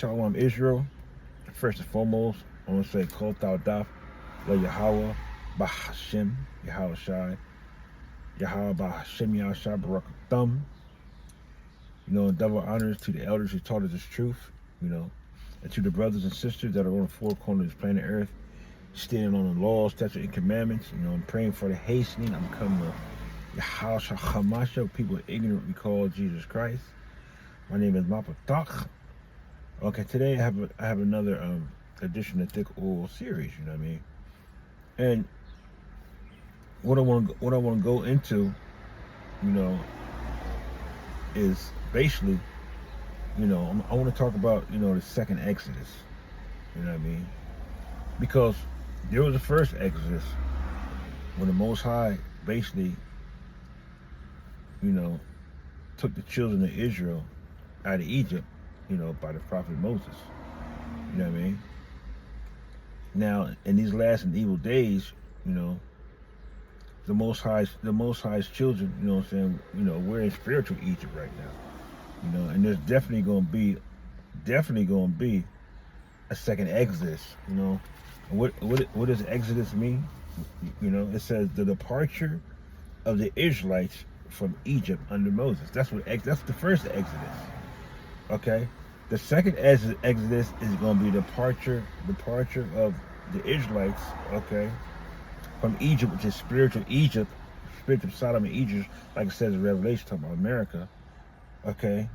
Shalom Israel. First and foremost, I want to say Kol Daf, La Yahweh, Bahashem, Yahweh Shai, Yahweh Bahashem, Yahweh Shai, Barak Thumb. Double honors to the elders who taught us this truth, and to the brothers and sisters that are on the four corners of this planet Earth, standing on the laws, statutes, and commandments, and praying for the hastening of becoming the Yahweh Shai Hamasha, people ignorantly call Jesus Christ. My name is Mapatach. Okay, today I have another edition of Thick Oil series. You know what I mean? And what I want to go into, is basically, I want to talk about the second Exodus. You know what I mean? Because there was the first Exodus when the Most High basically, took the children of Israel out of Egypt. By the prophet Moses. You know what I mean? Now, in these last and evil days, the Most High's children, we're in spiritual Egypt right now. And there's definitely going to be a second Exodus. What does Exodus mean? It says the departure of the Israelites from Egypt under Moses. That's the first Exodus. Okay. The second Exodus is going to be departure of the Israelites, okay, from Egypt, which is spiritual Egypt, spiritual Sodom and Egypt, like it says in Revelation, talking about America, okay,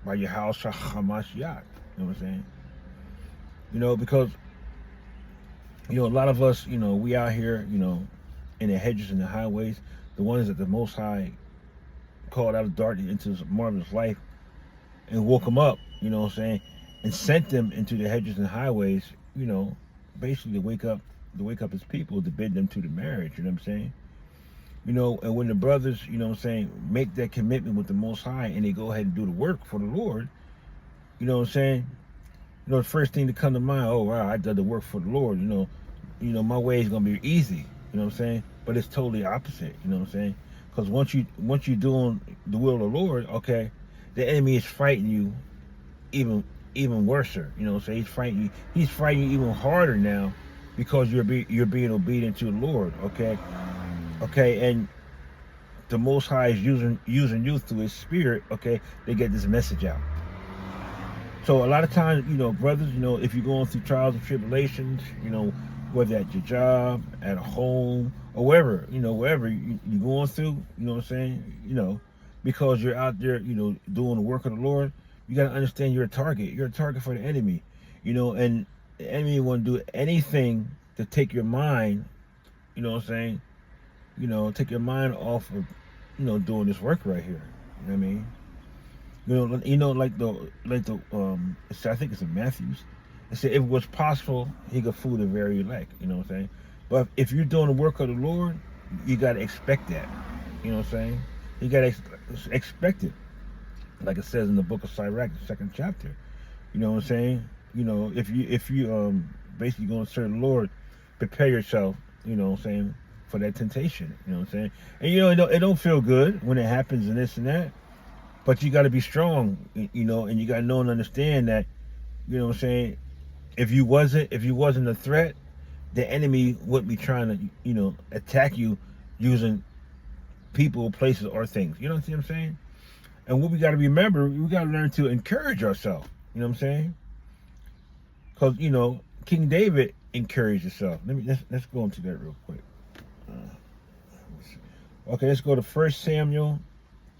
by your house, Hamashiach, you know what I'm saying? Because, a lot of us, we out here, in the hedges and the highways, the ones that the Most High called out of darkness into his marvelous light, and woke them up, and sent them into the hedges and highways, basically to wake up his people, to bid them to the marriage, you know what I'm saying? And when the brothers, make that commitment with the Most High and they go ahead and do the work for the Lord, the first thing to come to mind, oh wow, I did the work for the Lord, my way is gonna be easy, But it's totally opposite, Because once you're doing the will of the Lord, okay, the enemy is fighting you even worse. He's fighting you even harder now because you're being obedient to the Lord. Okay, and the Most High is using you through His Spirit. Okay, they get this message out. So a lot of times, brothers, if you're going through trials and tribulations, whether at your job, at home, or wherever you're going through, because you're out there, doing the work of the Lord, you got to understand you're a target. You're a target for the enemy, and the enemy want to do anything to take your mind, take your mind off of, doing this work right here. You know what I mean? I think it's in Matthews. It said, if it was possible, He could fool the very elect. You know what I'm saying? But if you're doing the work of the Lord, you got to expect that. You know what I'm saying? You got to expect it. Like it says in the book of Sirach, the 2nd chapter. You know what I'm saying? If you basically going to serve the Lord, prepare yourself, for that temptation. You know what I'm saying? And it don't feel good when it happens and this and that. But you got to be strong, and you got to know and understand that, if you wasn't a threat, the enemy wouldn't be trying to, attack you using people, places, or things. You know what I'm saying? And what we got to remember, we got to learn to encourage ourselves. You know what I'm saying? Because, King David encouraged himself. Let's go into that real quick. Okay, let's go to 1 Samuel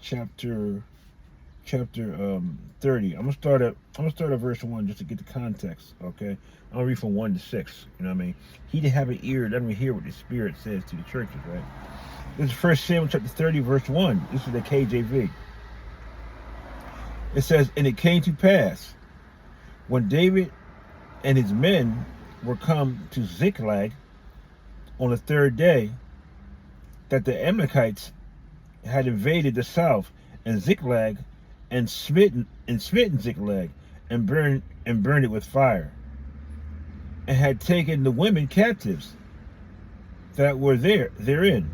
chapter 30. I'm gonna start at verse 1 just to get the context. Okay, I'll read from 1 to 6. You know what I mean? He that have an ear, let me hear what the Spirit says to the churches. Right? This is 1 Samuel chapter 30, verse 1. This is the KJV. It says, "And it came to pass, when David and his men were come to Ziklag on the third day, that the Amalekites had invaded the south and Ziklag, and smitten Ziklag, and burned it with fire, and had taken the women captives that were therein.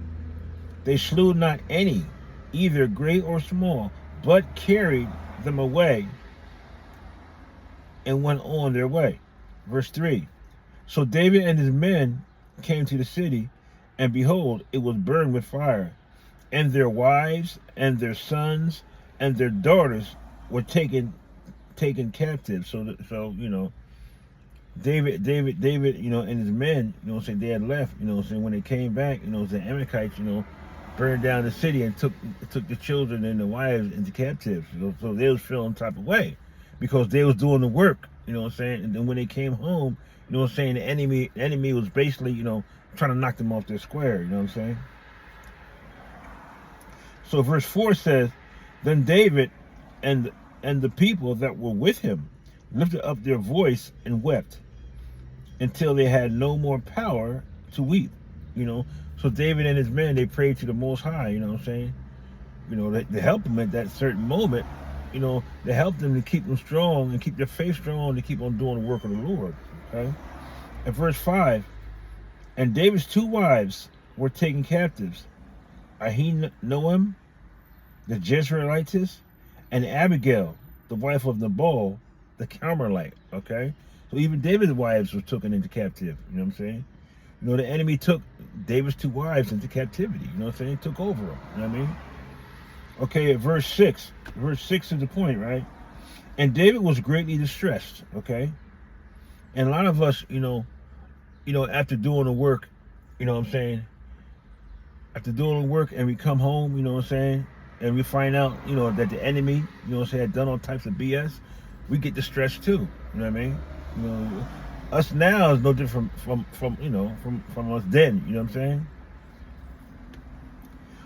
They slew not any, either great or small, but carried them away and went on their way. Verse 3. So David and his men came to the city, and behold, it was burned with fire, and their wives and their sons and their daughters were taken captive. So David, and his men, they had left, when they came back, the Amalekites, burned down the city and took the children and the wives into captives. So they was feeling type of way because they was doing the work, And then when they came home, the enemy was basically, trying to knock them off their square, So verse 4 says, then David and the people that were with him lifted up their voice and wept until they had no more power to weep, So David and his men, they prayed to the Most High, to help them at that certain moment, to help them to keep them strong and keep their faith strong, to keep on doing the work of the Lord, okay? At verse 5, and David's 2 wives were taken captives, Ahinoam, the Jezreelitess, and Abigail, the wife of Nabal, the Carmelite, okay? So even David's wives were taken into captivity, the enemy took David's 2 wives into captivity, took over them, Okay, at verse 6 is the point, right? And David was greatly distressed, okay? And a lot of us, after doing the work, after doing the work and we come home, and we find out, that the enemy, had done all types of BS, we get distressed too, us now is no different from us then,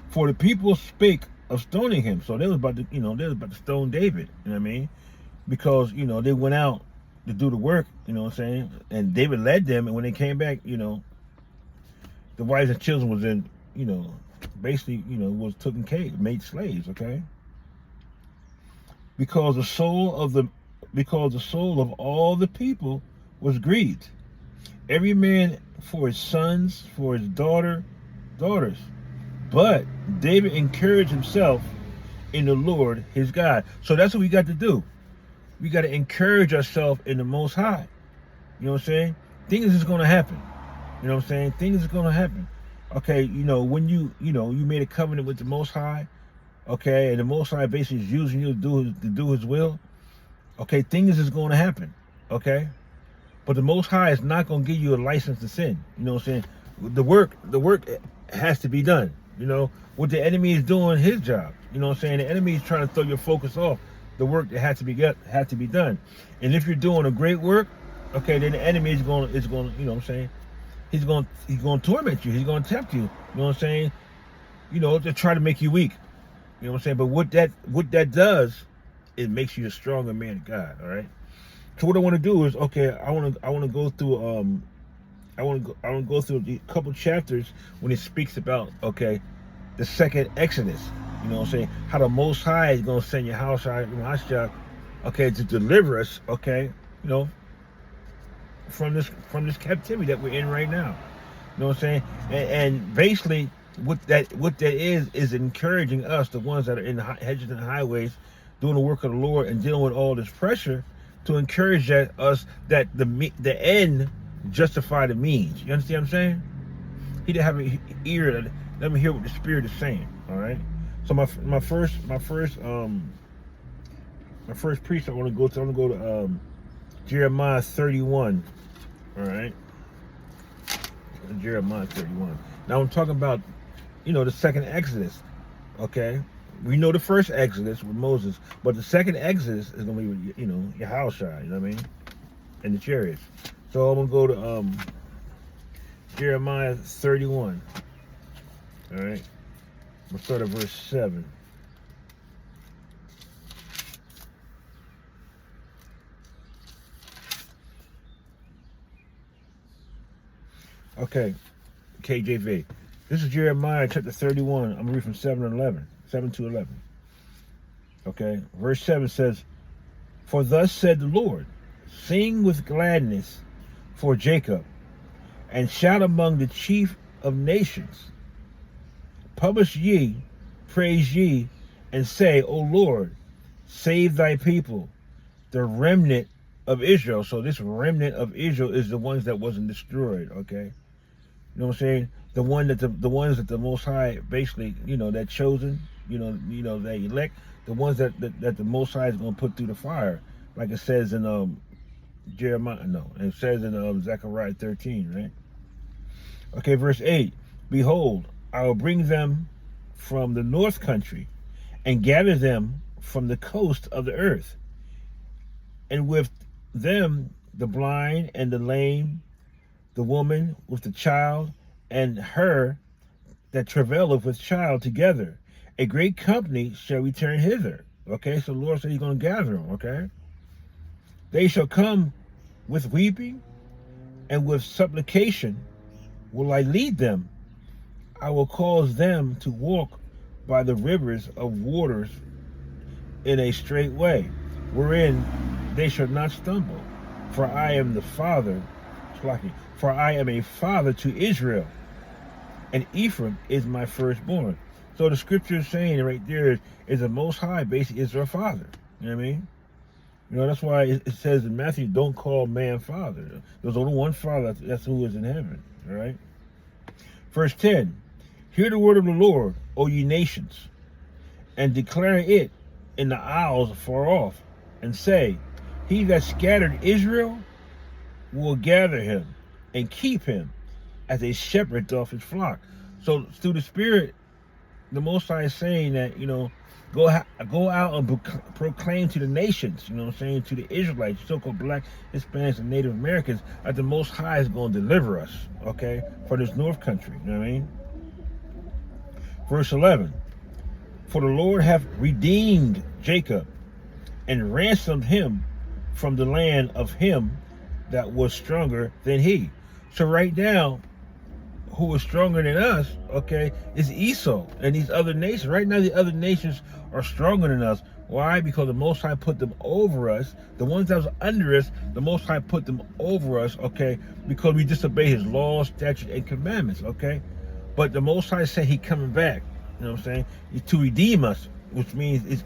For the people spake of stoning him, so they was about to stone David, because they went out to do the work, and David led them, and when they came back, the wives and children was in, basically, was taken care, made slaves, okay? Because the soul of all the people was grieved, every man for his sons, for his daughters. But David encouraged himself in the Lord his God. So that's what we got to do. We got to encourage ourselves in the Most High. Things is going to happen. Things is going to happen. Okay, when you made a covenant with the Most High, okay, and the Most High basically is using you to do His will. Okay, things is going to happen. Okay, but the Most High is not going to give you a license to sin. The work has to be done. What the enemy is doing his job. The enemy is trying to throw your focus off the work that had to be done. And if you're doing a great work, okay, then the enemy is going, he's going to torment you. He's going to tempt you. To try to make you weak. But what that does, it makes you a stronger man of God. All right. So what I want to do is, okay, I want to go through I want to go through a couple chapters when it speaks about, okay, the second Exodus. How the Most High is going to send Yahushua, okay, to deliver us, okay, from this captivity that we're in right now. And basically, what that is encouraging us, the ones that are in the hedges and highways, doing the work of the Lord and dealing with all this pressure, to encourage us that the end justify the means. You understand what I'm saying? He didn't have an ear. Let me hear what the Spirit is saying. All right. So my first precept I want to go to. I'm going to go to Jeremiah 31. All right. Jeremiah 31. Now I'm talking about, the second Exodus. Okay. We know the first Exodus with Moses, but the second Exodus is going to be, Yahushua. You know what I mean? And the chariots. So I'm going to go to Jeremiah 31. All right. We'll start at verse 7. Okay. KJV. This is Jeremiah chapter 31. I'm going to read from 7 to 11. Okay. Verse 7 says, For thus said the Lord, sing with gladness for Jacob, and shout among the chief of nations. Publish ye, praise ye, and say, O Lord, save thy people, the remnant of Israel. So this remnant of Israel is the ones that wasn't destroyed, okay? You know what I'm saying? The ones that the Most High basically, that chosen, that elect, the ones that the Most High is going to put through the fire, like it says in Jeremiah, no, it says in Zechariah 13, right? Okay, verse 8. Behold, I will bring them from the north country and gather them from the coast of the earth, and with them the blind and the lame, the woman with the child, and her that travaileth with child together. A great company shall return hither. Okay, so the Lord said he's going to gather them, okay? They shall come with weeping, and with supplication will I lead them. I will cause them to walk by the rivers of waters in a straight way, wherein they shall not stumble. For I am the father, for I am a father to Israel, and Ephraim is my firstborn. So the scripture is saying right there is the Most High basically is their father. You know what I mean? That's why it says in Matthew, don't call man father. There's only one father, that's who is in heaven. All right? Verse 10, hear the word of the Lord, O ye nations, and declare it in the isles far off, and say, he that scattered Israel will gather him and keep him as a shepherd doth his flock. So through the Spirit, the Most High is saying that, go out and proclaim to the nations, to the Israelites, so-called black, Hispanics, and Native Americans, that the Most High is going to deliver us, okay, for this north country, you know what I mean? Verse 11, for the Lord hath redeemed Jacob and ransomed him from the land of him that was stronger than he. So right now, who is stronger than us, okay, is Esau and these other nations. Right now, the other nations are stronger than us. Why? Because the Most High put them over us. The ones that was under us, the Most High put them over us, okay, because we disobey his laws, statutes, and commandments, okay? But the Most High said he coming back, you know what I'm saying, to redeem us, which means it's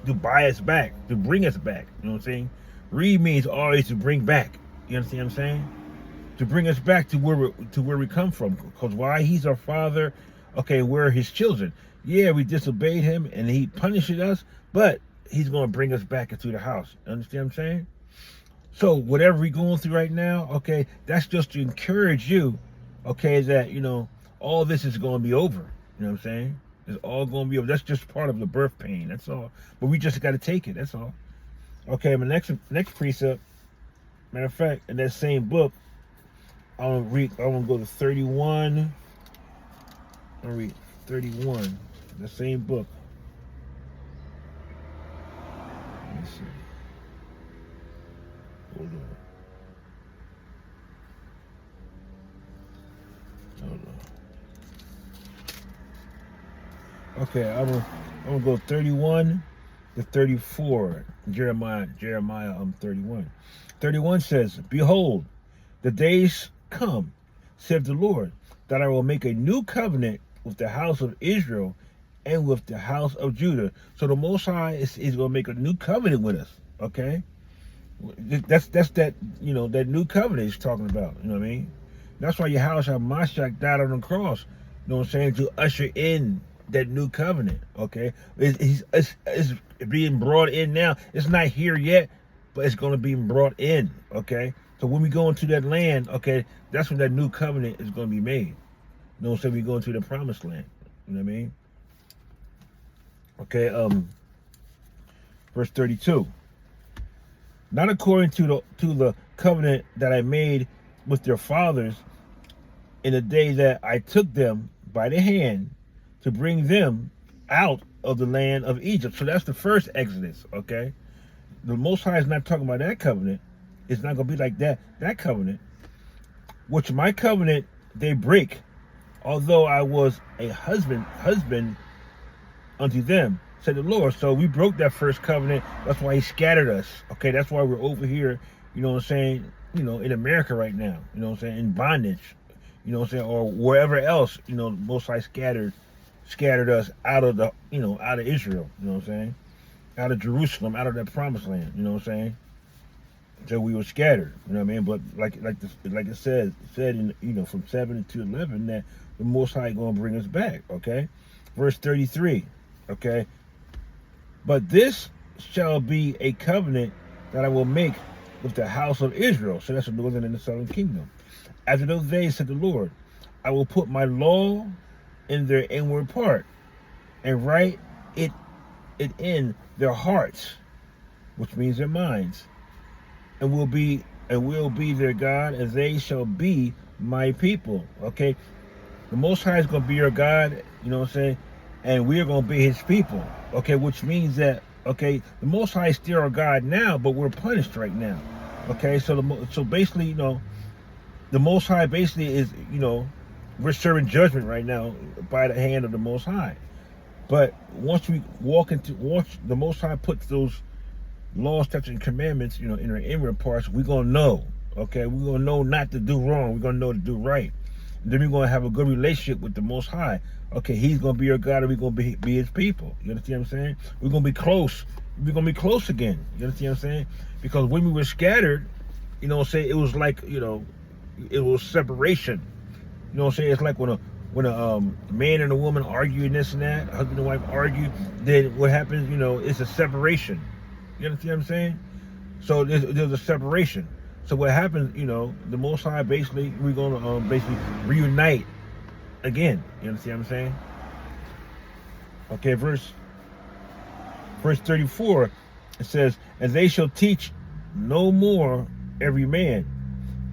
to buy us back, to bring us back, you know what I'm saying? Read means always to bring back, you understand what I'm saying? To bring us back to where we come from. Because why? He's our father. Okay, we're his children. Yeah, we disobeyed him and he punishes us, but he's going to bring us back into the house. Understand what I'm saying? So whatever we're going through right now, okay, that's just to encourage you, okay, that, all this is going to be over. You know what I'm saying? It's all going to be over. That's just part of the birth pain. That's all. But we just got to take it. That's all. Okay, my next precept, matter of fact, in that same book, I want to go to 31. I'll read 31, the same book. Let me see. Hold on. Okay, I'm gonna go 31 to 34. Jeremiah 31. 31 says, behold, the days come, said the Lord, that I will make a new covenant with the house of Israel and with the house of Judah. So the Most High is going to make a new covenant with us, okay? That's that, that new covenant he's talking about, you know what I mean? That's why Yahushua Mashiach died on the cross, you know what I'm saying, to usher in that new covenant, okay? It's being brought in now. It's not here yet, but it's going to be brought in, okay? So when we go into that land, okay, that's when that new covenant is going to be made. You know what I'm saying? We go into the promised land. You know what I mean? Okay, verse 32. Not according to the covenant that I made with their fathers in the day that I took them by the hand to bring them out of the land of Egypt. So that's the first Exodus, okay? The Most High is not talking about that covenant. It's not going to be like that covenant, which my covenant they break, although I was a husband unto them, said the Lord. So we broke that first covenant. That's why he scattered us. Okay, that's why we're over here, you know what I'm saying, in America right now, you know what I'm saying, in bondage, you know what I'm saying, or wherever else, Most High scattered us out of the, out of Israel, you know what I'm saying, out of Jerusalem, out of that promised land, you know what I'm saying. So we were scattered, you know what I mean? But like it said in, from 7 to 11, that the Most High gonna bring us back. Okay, verse 33. Okay, but this shall be a covenant that I will make with the house of Israel. So that's the northern and the southern kingdom. After those days, said the Lord, I will put my law in their inward part and write it in their hearts, which means their minds, and will be their God, and they shall be my people. Okay, the Most High is going to be your God, you know what I'm saying, and we're going to be His people. Okay, which means that, okay, the Most High is still our God now, but we're punished right now. Okay, so basically, the Most High basically is, we're serving judgment right now by the hand of the Most High. But once the Most High puts those laws, statutes, and commandments, in our inward parts, we're going to know, okay? We're going to know not to do wrong. We're going to know to do right. And then we're going to have a good relationship with the Most High. Okay, He's going to be our God, and we're going to be His people. You understand what I'm saying? We're going to be close. We're going to be close again. You understand what I'm saying? Because when we were scattered, it was like, it was separation. You know what I'm saying? It's like when a man and a woman argue and this and that, husband and wife argue, then what happens, it's a separation. You understand what I'm saying? So there's a separation. So what happens, the Most High basically, we're going to basically reunite again. You understand what I'm saying? Okay, verse 34, it says, and they shall teach no more every man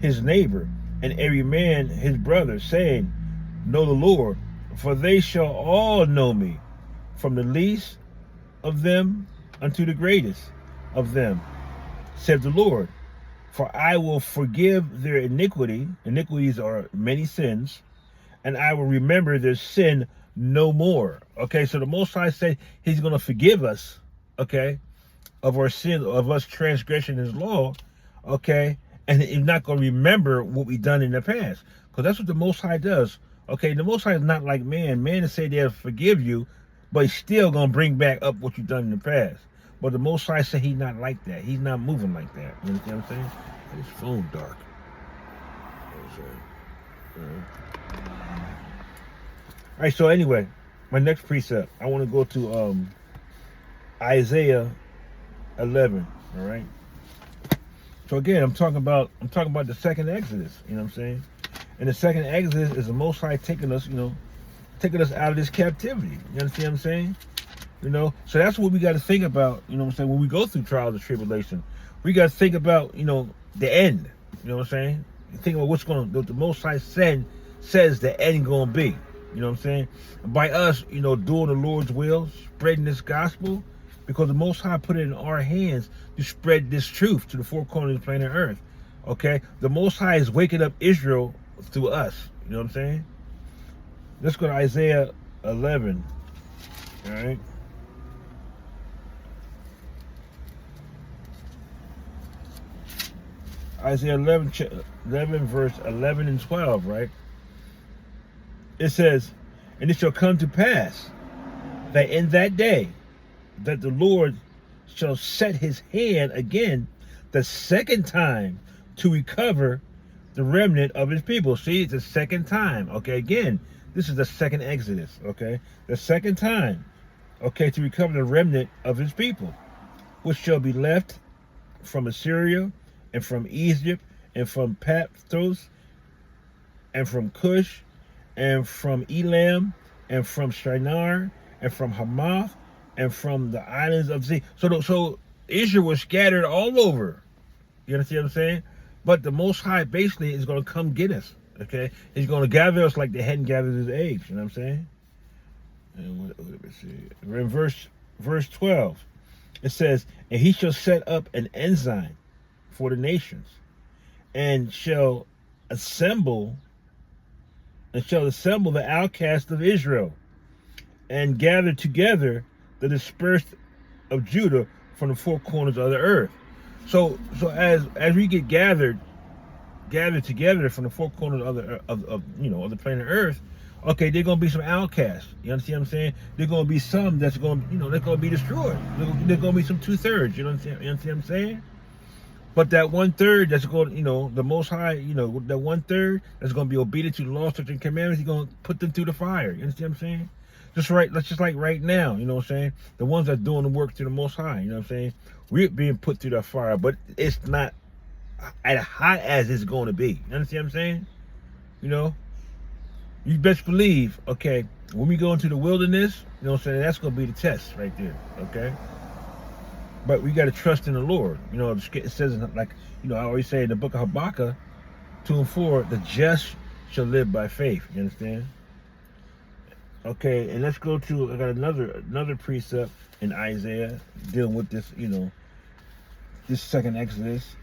his neighbor, and every man his brother, saying, know the Lord, for they shall all know me, from the least of them unto the greatest of them, said the Lord. For I will forgive their iniquity. Iniquities are many sins, and I will remember their sin no more. Okay, so the Most High said He's going to forgive us, okay, of our sin, of us transgressing His law, okay, and He's not going to remember what we've done in the past, because that's what the Most High does. Okay, the Most High is not like man. Man is say they'll forgive you, but He's still going to bring back up what you've done in the past. But the Most High said He's not like that. He's not moving like that. You understand what I'm saying? His phone dark. All right, so anyway, my next precept, I want to go to Isaiah 11. All right. So again, I'm talking about the second Exodus. You know what I'm saying? And the second Exodus is the Most High taking us, taking us out of this captivity. You understand what I'm saying? So that's what we got to think about. You know what I'm saying? When we go through trials and tribulation, we got to think about, the end. You know what I'm saying? Think about what the Most High says the end going to be. You know what I'm saying? And by us, doing the Lord's will, spreading this gospel, because the Most High put it in our hands to spread this truth to the four corners of the planet Earth. Okay? The Most High is waking up Israel through us. You know what I'm saying? Let's go to Isaiah 11. All right? Isaiah 11, verse 11 and 12, right? It says, and it shall come to pass that in that day that the Lord shall set His hand again the second time to recover the remnant of His people. See, it's the second time. Okay, again, this is the second Exodus. Okay, the second time. Okay, to recover the remnant of His people, which shall be left from Assyria, and from Egypt, and from Pathros, and from Cush, and from Elam, and from Shinar, and from Hamath, and from the islands of the sea. So Israel was scattered all over. You understand what I'm saying? But the Most High basically is going to come get us. Okay, He's going to gather us like the hen gathers his eggs. You know what I'm saying? And let me see. In verse 12, it says, and He shall set up an ensign for the nations, and shall assemble the outcasts of Israel, and gather together the dispersed of Judah from the four corners of the earth. So as we get gathered together from the four corners of the planet Earth, okay, there's gonna be some outcasts. You understand what I'm saying? There's gonna be some that's gonna, they're gonna be destroyed. There's gonna be some 2/3. You understand what I'm saying? But that 1/3 that's going, the Most High, that 1/3 that's going to be obedient to the law, statutes, and commandments, He's going to put them through the fire. You understand what I'm saying? That's just like right now. You know what I'm saying? The ones that are doing the work to the Most High. You know what I'm saying? We're being put through that fire, but it's not as hot as it's going to be. You understand what I'm saying? You know, you best believe. Okay, when we go into the wilderness, you know what I'm saying? That's going to be the test right there. Okay. But we got to trust in the Lord. It says, like, I always say in the book of Habakkuk 2:4, the just shall live by faith. You understand? Okay, and let's go to, I got another precept in Isaiah dealing with this, this second Exodus.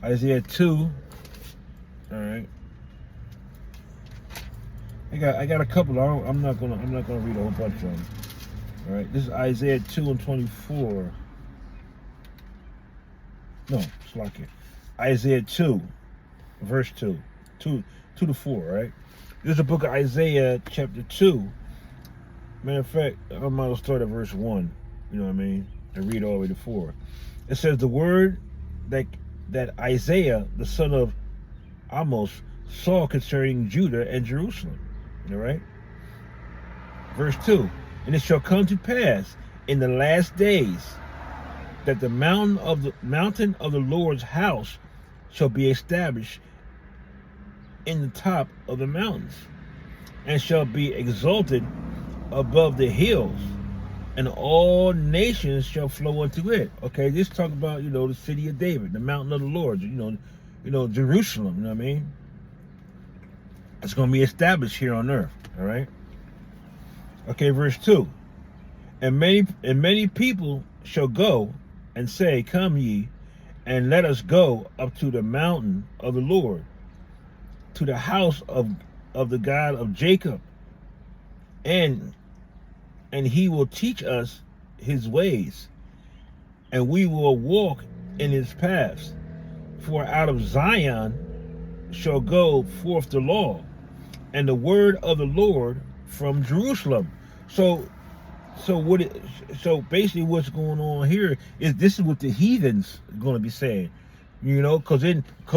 Isaiah 2. All right. I got a couple. I'm not gonna read a whole bunch of them. All right, this is Isaiah 2:24. No, it's like it. Isaiah 2, verse 2. 2 to 4, right? This is the book of Isaiah, chapter 2. Matter of fact, I might as well start at verse 1, you know what I mean, and read all the way to 4. It says, the word that Isaiah, the son of Amos, saw concerning Judah and Jerusalem. All right? Verse 2. And it shall come to pass in the last days that the mountain of the Lord's house shall be established in the top of the mountains, and shall be exalted above the hills, and all nations shall flow unto it. Okay, this talk about, the city of David, the mountain of the Lord, Jerusalem, you know what I mean? It's going to be established here on earth, all right? Okay, verse 2. And many people shall go and say, come ye, and let us go up to the mountain of the Lord, to the house of the God of Jacob, and he will teach us his ways, and we will walk in his paths. For out of Zion shall go forth the law, and the word of the Lord from Jerusalem. So basically what's going on here is this is what the heathens are going to be saying, because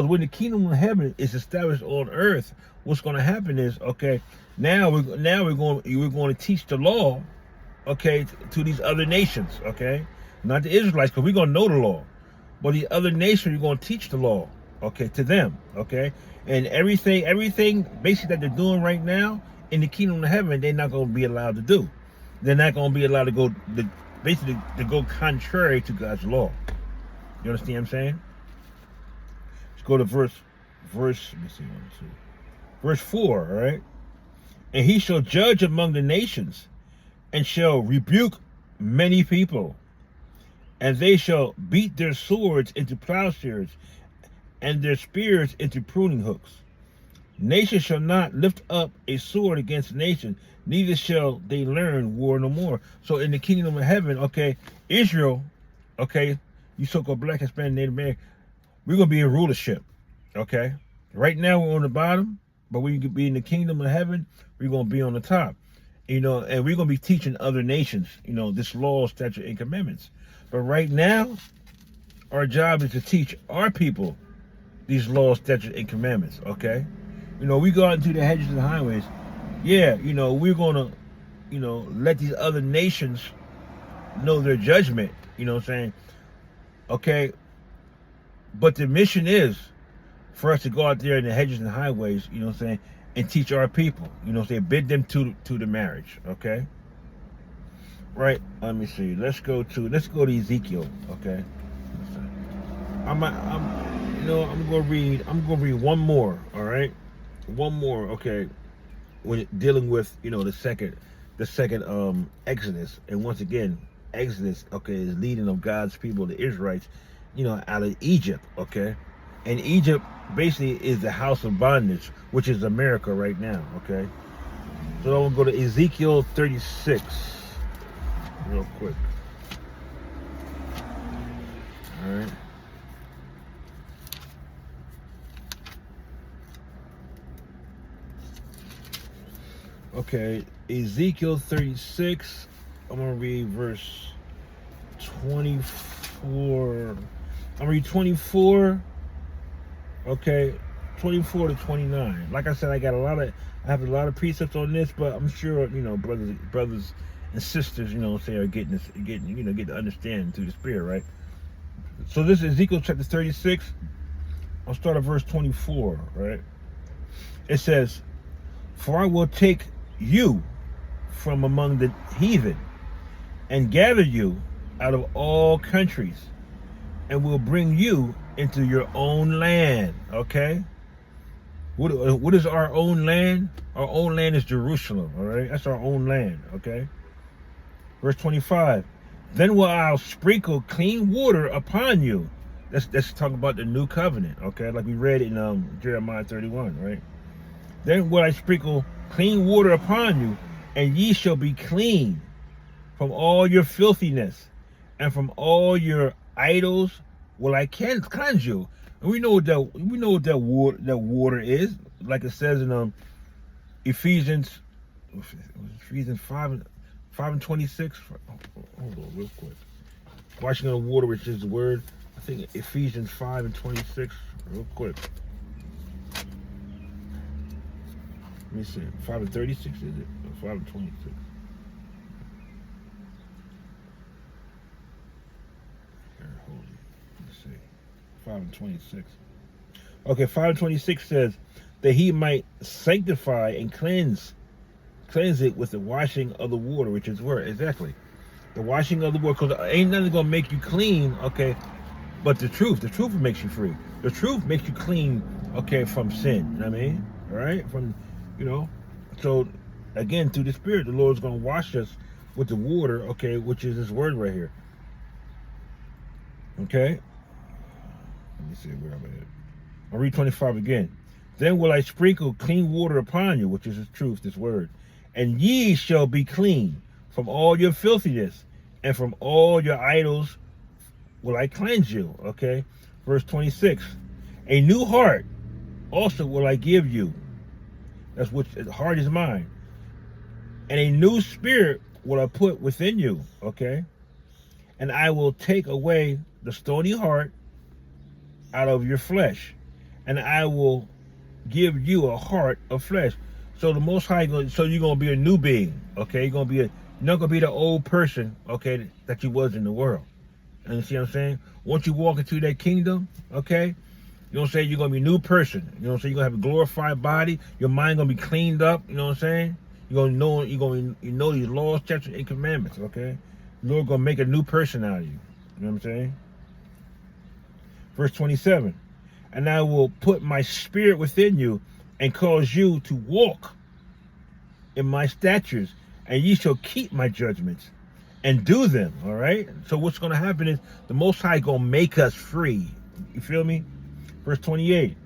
when the kingdom of heaven is established on earth, what's going to happen is, okay, now we're going to teach the law, okay, to these other nations, okay, not the Israelites, because we're going to know the law, but the other nations, we're going to teach the law, okay, to them, okay, and everything basically that they're doing right now in the kingdom of heaven, they're not going to be allowed to do. They're not going to be allowed to go, basically, to go contrary to God's law. You understand what I'm saying? Let's go to verse, let me see, 1, 2. Verse 4, all right? And he shall judge among the nations, and shall rebuke many people. And they shall beat their swords into plowshares, and their spears into pruning hooks. Nation shall not lift up a sword against nation, neither shall they learn war no more. So in the kingdom of heaven, okay, Israel, okay, you so-called black, Hispanic, Native American, we're going to be in rulership, okay? Right now we're on the bottom, but when you be in the kingdom of heaven, we're going to be on the top, and we're going to be teaching other nations, this law, statute, and commandments. But right now, our job is to teach our people these laws, statutes, and commandments, okay? We go out into the hedges and highways. Yeah, we're going to, let these other nations know their judgment, you know what I'm saying? Okay, but the mission is for us to go out there in the hedges and highways, you know what I'm saying, and teach our people, bid them to the marriage, okay? Right, let me see. Let's go to Ezekiel, okay? I'm gonna read one more, all right? One more, okay, when dealing with the second Exodus. And once again, Exodus, okay, is leading of God's people, the Israelites, out of Egypt, okay? And Egypt basically is the house of bondage, which is America right now, okay? So I'm gonna go to Ezekiel 36 real quick. All right. Okay, Ezekiel 36, I'm going to read verse 24. 24. I'm read 24. Okay, 24 to 29. Like I said, I have a lot of precepts on this, but I'm sure brothers and sisters, are getting to understand through the Spirit, right? So this is Ezekiel chapter 36. I'll start at verse 24, right? It says, "For I will take you from among the heathen and gather you out of all countries, and will bring you into your own land." Okay? What is our own land? Our own land is Jerusalem, all right? That's our own land, okay? Verse 25. "Then will I sprinkle clean water upon you." Let's talk about the new covenant, okay? Like we read in Jeremiah 31, right? "Then will I sprinkle clean water upon you, and ye shall be clean from all your filthiness, and from all your idols will I cleanse you." And we know what that water is, like it says in Ephesians 5:26. Hold on, real quick. Washing on the water, which is the word. I think Ephesians 5:26. Real quick. Let me see. 5:36 is it? Or 5:26. Hold it. Let's see. 5:26. Okay, 5:26 says that he might sanctify and cleanse it with the washing of the water, which is word. Exactly. The washing of the water, because ain't nothing gonna make you clean, okay, but the truth makes you free. The truth makes you clean, okay, from sin. You know what I mean? All right? So again, through the Spirit, the Lord's gonna wash us with the water, okay, which is his word right here. Okay? Let me see where I'm at. I'll read 25 again. "Then will I sprinkle clean water upon you," which is his truth, this word, "and ye shall be clean from all your filthiness, and from all your idols will I cleanse you." Okay? Verse 26. "A new heart also will I give you." That's which the heart is mine. "And a new spirit will I put within you." Okay? "And I will take away the stony heart out of your flesh, and I will give you a heart of flesh." So the Most High, so you're gonna be a new being, okay? You're not gonna be the old person, okay, that you was in the world. And you see what I'm saying? Once you walk into that kingdom, okay, you know what I'm saying? You're gonna be a new person. You know what I'm saying? You're gonna have a glorified body. Your mind gonna be cleaned up. You know what I'm saying? You're gonna know these laws, statutes, and commandments. Okay, the Lord gonna make a new person out of you. You know what I'm saying? Verse 27. "And I will put my spirit within you, and cause you to walk in my statutes, and ye shall keep my judgments and do them." All right? So what's going to happen is the Most High going to make us free. You feel me? Verse 28.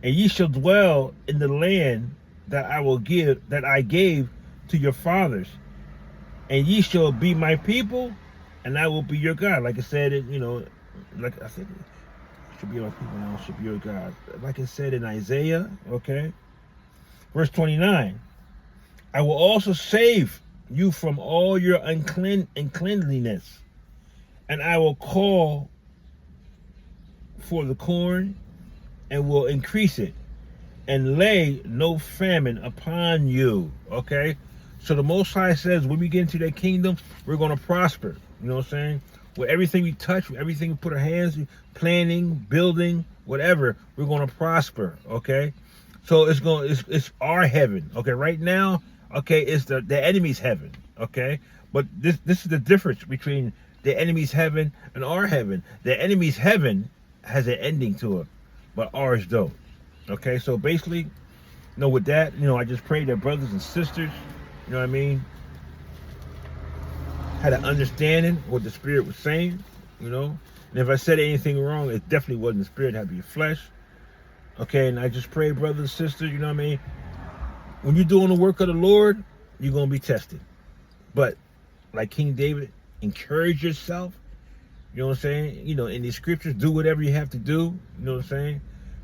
"And ye shall dwell in the land that I gave to your fathers, and ye shall be my people, and I will be your God." Like I said, like I said, should be my people now, should be your God. Like it said in Isaiah, okay? Verse 29. "I will also save you from all your uncleanliness, and I will call for the corn, and will increase it, and lay no famine upon you." Okay? So the Most High says when we get into that kingdom, we're going to prosper. You know what I'm saying? With everything we touch, with everything we put our hands, planning, building, whatever, we're going to prosper. Okay? So it's our heaven. Okay? Right now, okay, it's the enemy's heaven. Okay? But this is the difference between the enemy's heaven and our heaven. The enemy's heaven has an ending to it, but ours don't. Okay? So basically, with that, I just pray that brothers and sisters, you know what I mean, had an understanding what the Spirit was saying, And if I said anything wrong, it definitely wasn't the Spirit, it had to be your flesh. Okay, and I just pray, brothers and sisters, you know what I mean? When you're doing the work of the Lord, you're going to be tested. But, like King David, encourage yourself. You know what I'm saying? In these scriptures, do whatever you have to do. You know what I'm saying?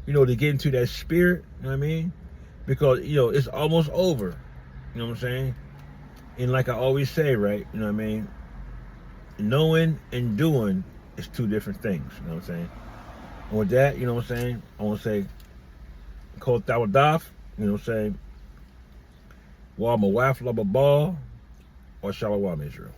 To get into that spirit, you know what I mean? Because, it's almost over. You know what I'm saying? And like I always say, right? You know what I mean? Knowing and doing it's two different things. You know what I'm saying? And with that, you know what I'm saying? I want to say, Kol Tawadaf, you know what I'm saying? Wa Mawaf Lababal, or Shalom Israel.